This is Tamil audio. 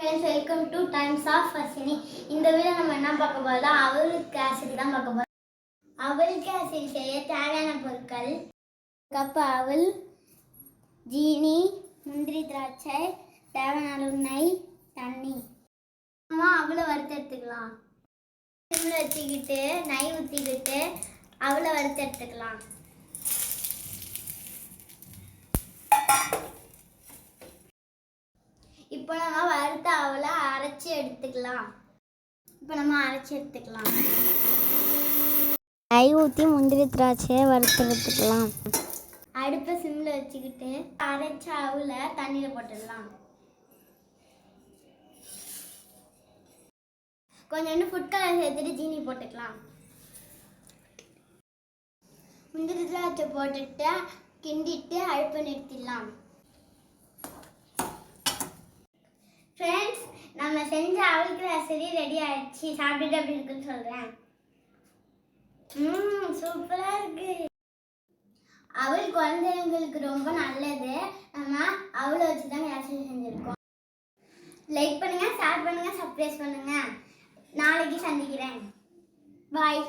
வெல்கம் டு டைம்ஸ் ஆஃப் ஃபர்ஸ்டினி. இந்த வீடியோ நம்ம என்ன பார்க்க போறோம்? அவல் கேசரி தான் பார்க்க போறோம். அவல் கேசரி செய்ய தேவையான பொருட்கள்: கப் அவல், ஜீனி, முந்திரி, திராட்சை, தேவையான அளவு நெய், தண்ணி. அவளை வறுத்து எடுத்துக்கலாம். சிம்மில் வச்சுக்கிட்டு நெய் ஊற்றிக்கிட்டு அவளை வறுத்து எடுத்துக்கலாம். இப்போ நம்ம வறுத்த அவலை அரைச்சி எடுத்துக்கலாம். நெய் ஊற்றி முந்திரி திராட்சையை வறுத்து எடுத்துக்கலாம். அடுப்பை சிம்மில் வச்சுக்கிட்டு அரைச்ச அவலை தண்ணியில் போட்டுடலாம். கொஞ்சோண்டு ஃபுட் கலர் சேர்த்துட்டு ஜீனி போட்டுக்கலாம். முந்திரி திராட்சை போட்டுட்டு கிண்டிட்டு அடுப்பை நிறுத்திடலாம். ஃப்ரெண்ட்ஸ், நம்ம செஞ்ச அவல் கேசரி ரெடி ஆயிடுச்சு. சாப்பிட்டுட்டு அப்படி இருக்குன்னு சொல்கிறேன். சூப்பராக இருக்கு. அவல் குழந்தைங்களுக்கு ரொம்ப நல்லது. நம்ம அவளை வச்சு தான் கேசரி செஞ்சுருக்கோம். லைக் பண்ணுங்கள், ஷேர் பண்ணுங்கள், சப்ஸ்கிரைப் பண்ணுங்கள். நாளைக்கு சந்திக்கிறேன். பாய்.